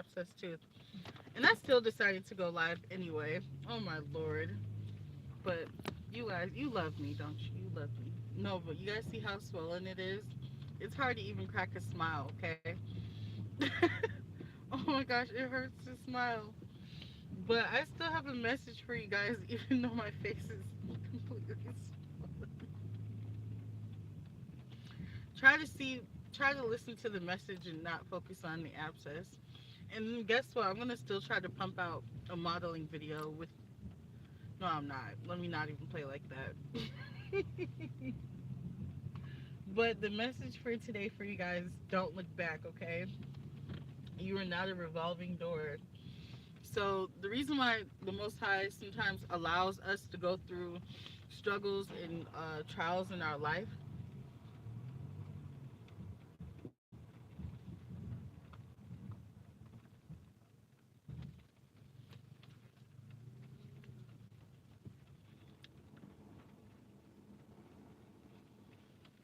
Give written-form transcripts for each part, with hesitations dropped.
abscess tooth. And I still decided to go live anyway. Oh my lord. But you guys, you love me, don't you? You love me. No, but you guys see how swollen it is? It's hard to even crack a smile, okay? Oh my gosh, it hurts to smile. But I still have a message for you guys, even though my face is completely swollen. Try to see, try to listen to the message and not focus on the abscess. And then guess what? I'm gonna still try to pump out a modeling video with. No, I'm not. Let me not even play like that. But the message for today for you guys: don't look back. Okay, you are not a revolving door. So the reason why the Most High sometimes allows us to go through struggles and trials in our life,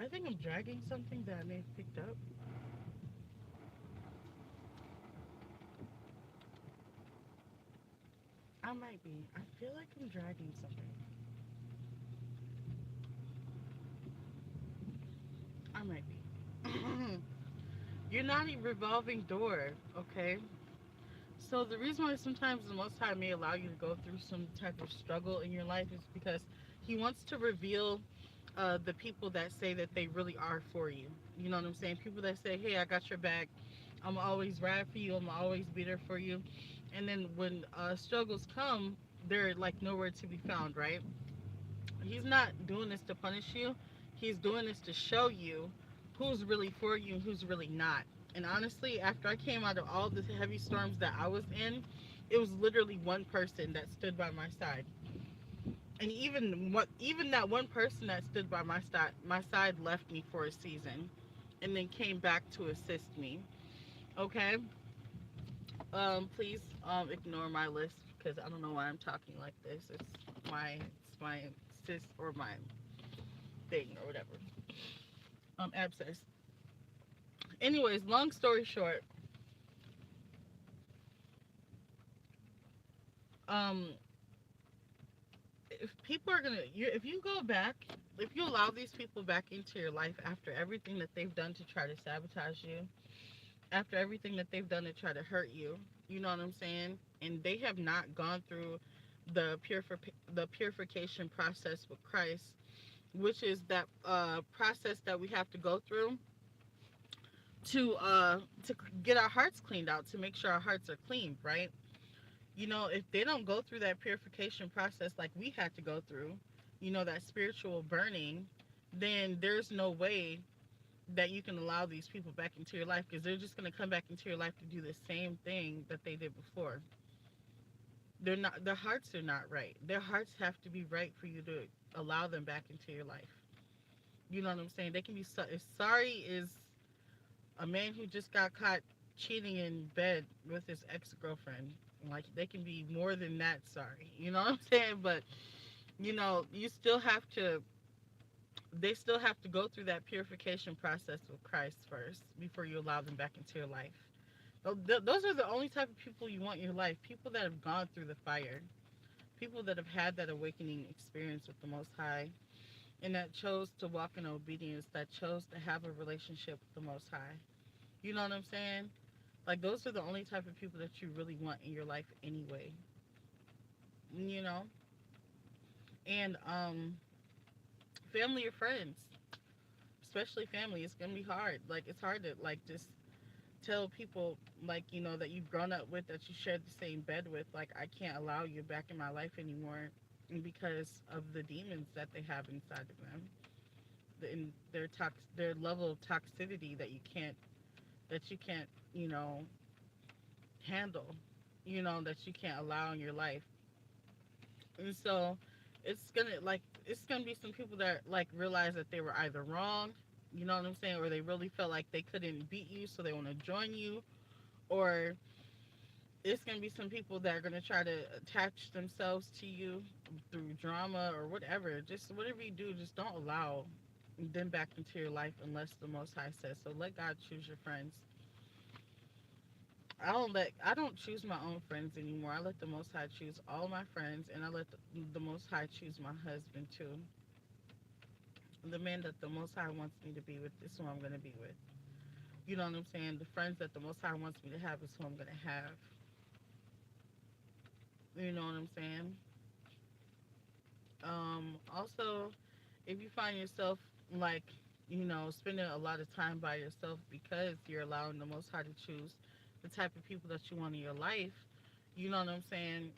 I think I'm dragging something that I may have picked up. I might be. I feel like I'm dragging something. I might be. You're not a revolving door, okay? So the reason why sometimes the Most High may allow you to go through some type of struggle in your life is because He wants to reveal the people that say that they really are for you. You know what I'm saying? People that say, "Hey, I got your back. I'm always ride for you. I'm always be there for you." And then when struggles come, they're like nowhere to be found, right? He's not doing this to punish you. He's doing this to show you who's really for you and who's really not. And honestly, after I came out of all the heavy storms that I was in, it was literally one person that stood by my side. And even that one person that stood by my side left me for a season and then came back to assist me. Okay? Please ignore my list because I don't know why I'm talking like this. It's my sis or my thing or whatever. Abscess. Anyways, long story short, um, if people are gonna, if you go back, if you allow these people back into your life after everything that they've done to try to sabotage you, after everything that they've done to try to hurt you, you know what I'm saying? And they have not gone through the purification process with Christ, which is that process that we have to go through to get our hearts cleaned out, to make sure our hearts are clean, right? You know, if they don't go through that purification process like we had to go through, you know, that spiritual burning, then there's no way that you can allow these people back into your life because they're just going to come back into your life to do the same thing that they did before. They're not, their hearts are not right. Their hearts have to be right for you to allow them back into your life. You know what I'm saying? They can be if sorry is a man who just got caught cheating in bed with his ex-girlfriend. Like, they can be more than that sorry. You know what I'm saying? But you know, you still have to, they still have to go through that purification process with Christ first before you allow them back into your life. Those are the only type of people you want in your life. People that have gone through the fire. People that have had that awakening experience with the Most High and that chose to walk in obedience, that chose to have a relationship with the Most High. You know what I'm saying? Like, those are the only type of people that you really want in your life anyway. You know? And family or friends, especially family, it's gonna be hard. Like, it's hard to like just tell people, like, you know, that you've grown up with, that you shared the same bed with, like, I can't allow you back in my life anymore because of the demons that they have inside of them, in their level of toxicity that you can't, you know, handle, you know, that you can't allow in your life. And so it's gonna be some people that like realize that they were either wrong, you know what I'm saying, or they really felt like they couldn't beat you, so they want to join you, or it's gonna be some people that are gonna try to attach themselves to you through drama or whatever. Just whatever you do, just don't allow them back into your life unless the Most High says so. Let God choose your friends. I don't choose my own friends anymore. I let the Most High choose all my friends, and I let the Most High choose my husband too. The man that the Most High wants me to be with is who I'm gonna be with. You know what I'm saying? The friends that the Most High wants me to have is who I'm gonna have. You know what I'm saying? Also, if you find yourself like, spending a lot of time by yourself because you're allowing the Most High to choose the type of people that you want in your life, you know what I'm saying?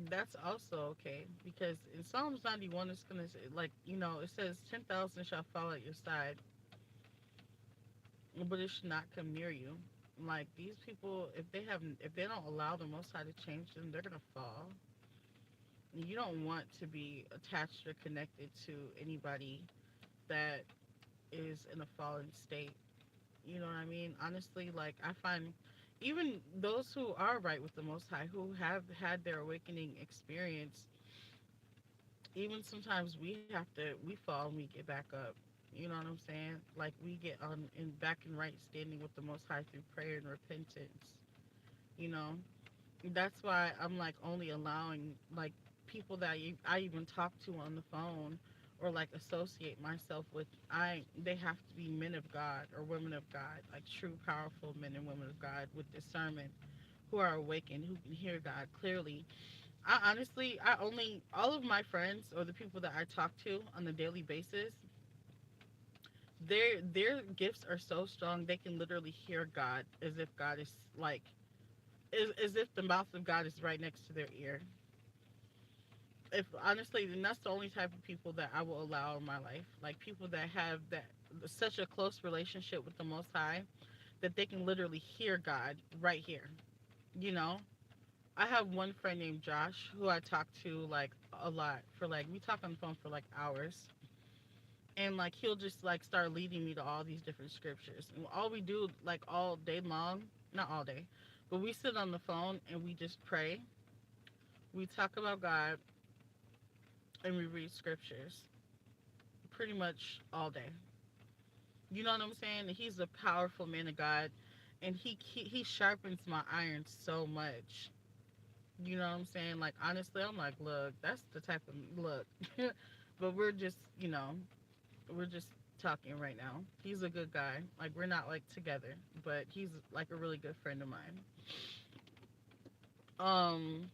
That's also okay because in Psalms 91, it's gonna say, like, it says 10,000 shall fall at your side, but it should not come near you. Like these people, if they don't allow the Most High to change them, they're gonna fall. You don't want to be attached or connected to anybody that is in a fallen state. You know what I mean? Honestly, like I find even those who are right with the Most High, who have had their awakening experience, even sometimes we fall and we get back up. You know what I'm saying? Like we get on in back in right standing with the Most High through prayer and repentance. You know, that's why I'm like only allowing like people that I even talk to on the phone or like associate myself with. I They have to be men of God or women of God, like true powerful men and women of God with discernment, who are awakened, who can hear God clearly. I honestly, I only all of my friends or the people that I talk to on a daily basis, their gifts are so strong they can literally hear God as if God is like as if the mouth of God is right next to their ear. If honestly, then that's the only type of people that I will allow in my life. Like people that have that such a close relationship with the Most High that they can literally hear God right here. You know, I have one friend named Josh who I talk to like a lot for like we talk on the phone for like hours, and like he'll just like start leading me to all these different scriptures, and all we do like all day long, not all day, but we sit on the phone and we just pray. We talk about God and we read scriptures pretty much all day. You know what I'm saying? He's a powerful man of God, and he sharpens my iron so much. You know what I'm saying? Like honestly, I'm like, look, that's the type of look. But we're just talking right now. He's a good guy. Like we're not like together, but he's like a really good friend of mine. Um,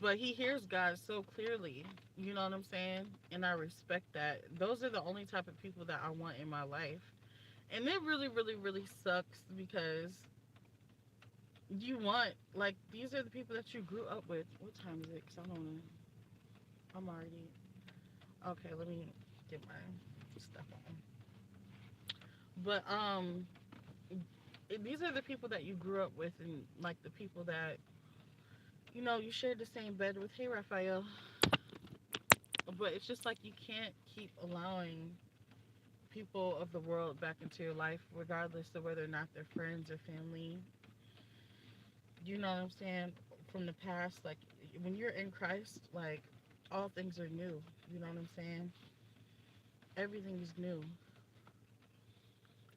but he hears God so clearly. You know what I'm saying? And I respect that. Those are the only type of people that I want in my life. And it really, really, really sucks because you want like these are the people that you grew up with. What time is it? Cause I don't. I'm already okay. Let me get my stuff on. But these are the people that you grew up with, and like the people that you shared the same bed with. Hey, Raphael. But it's just like you can't keep allowing people of the world back into your life, regardless of whether or not they're friends or family. You know what I'm saying? From the past, like when you're in Christ, like all things are new. You know what I'm saying? Everything is new.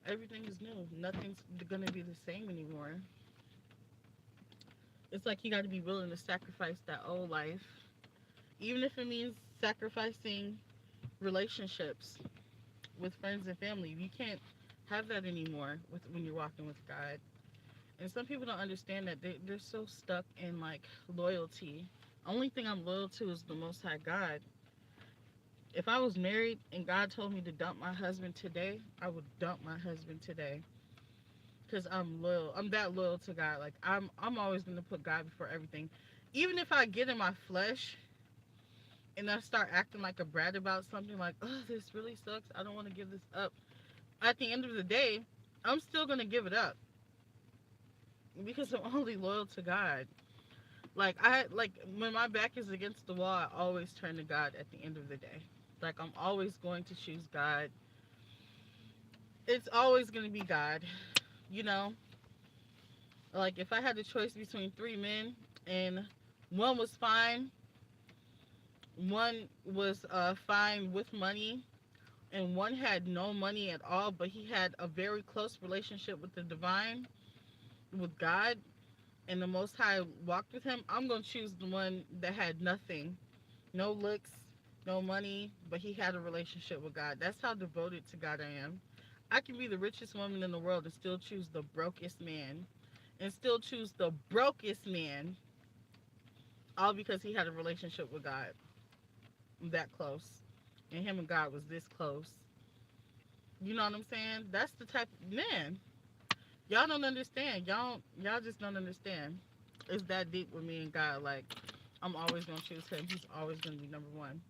Everything is new. Nothing's gonna be the same anymore. It's like you got to be willing to sacrifice that old life, even if it means sacrificing relationships with friends and family. You can't have that anymore with when you're walking with God. And some people don't understand that they're so stuck in like loyalty. Only thing I'm loyal to is the Most High God. If I was married and God told me to dump my husband today, I would dump my husband today because I'm loyal. I'm that loyal to God. Like I'm always gonna put God before everything. Even if I get in my flesh and I start acting like a brat about something, like, oh, this really sucks. I don't want to give this up. At the end of the day, I'm still gonna give it up because I'm only loyal to God. Like when my back is against the wall, I always turn to God at the end of the day. Like I'm always going to choose God. It's always going to be God, you know? Like if I had the choice between three men and one was fine, one was fine with money, and one had no money at all, but he had a very close relationship with the divine, with God, and the Most High walked with him, I'm going to choose the one that had nothing. No looks, no money, but he had a relationship with God. That's how devoted to God I am. I can be the richest woman in the world and still choose the brokest man. And still choose the brokest man, all because he had a relationship with God that close. And him and God was this close. You know what I'm saying? That's the type of man. Y'all don't understand. Y'all just don't understand. It's that deep with me and God. Like, I'm always gonna choose him. He's always gonna be number one.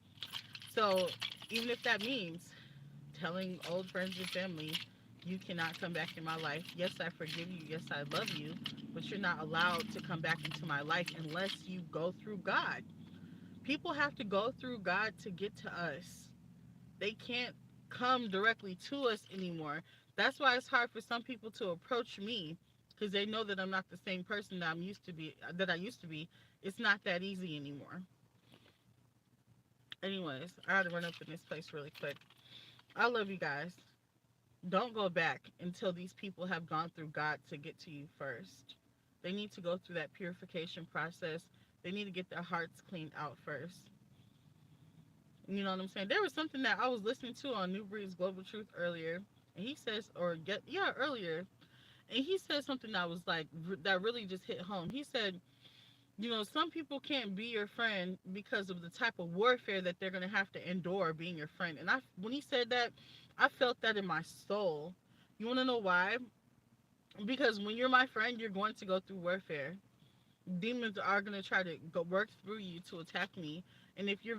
So even if that means telling old friends and family, you cannot come back in my life. Yes, I forgive you. Yes, I love you. But you're not allowed to come back into my life unless you go through God. People have to go through God to get to us. They can't come directly to us anymore. That's why it's hard for some people to approach me, because they know that I'm not the same person that I used to be. It's not that easy anymore. Anyways, I had to run up in this place really quick. I love you guys. Don't go back until these people have gone through God to get to you first. They need to go through that purification process. They need to get their hearts cleaned out first. You know what I'm saying? There was something that I was listening to on New Breed's Global Truth earlier, and he says, earlier, and he said something that was like that really just hit home. He said, some people can't be your friend because of the type of warfare that they're gonna have to endure being your friend. And when he said that, I felt that in my soul. You want to know why? Because when you're my friend, you're going to go through warfare. Demons are gonna try to go work through you to attack me. And if your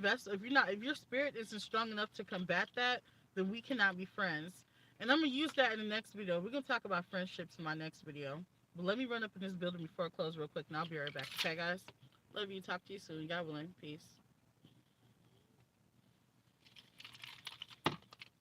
spirit isn't strong enough to combat that, then we cannot be friends. And I'm gonna use that in the next video. We're gonna talk about friendships in my next video. But let me run up in this building before I close real quick, and I'll be right back. Okay, guys? Love you. Talk to you soon. God willing. Peace.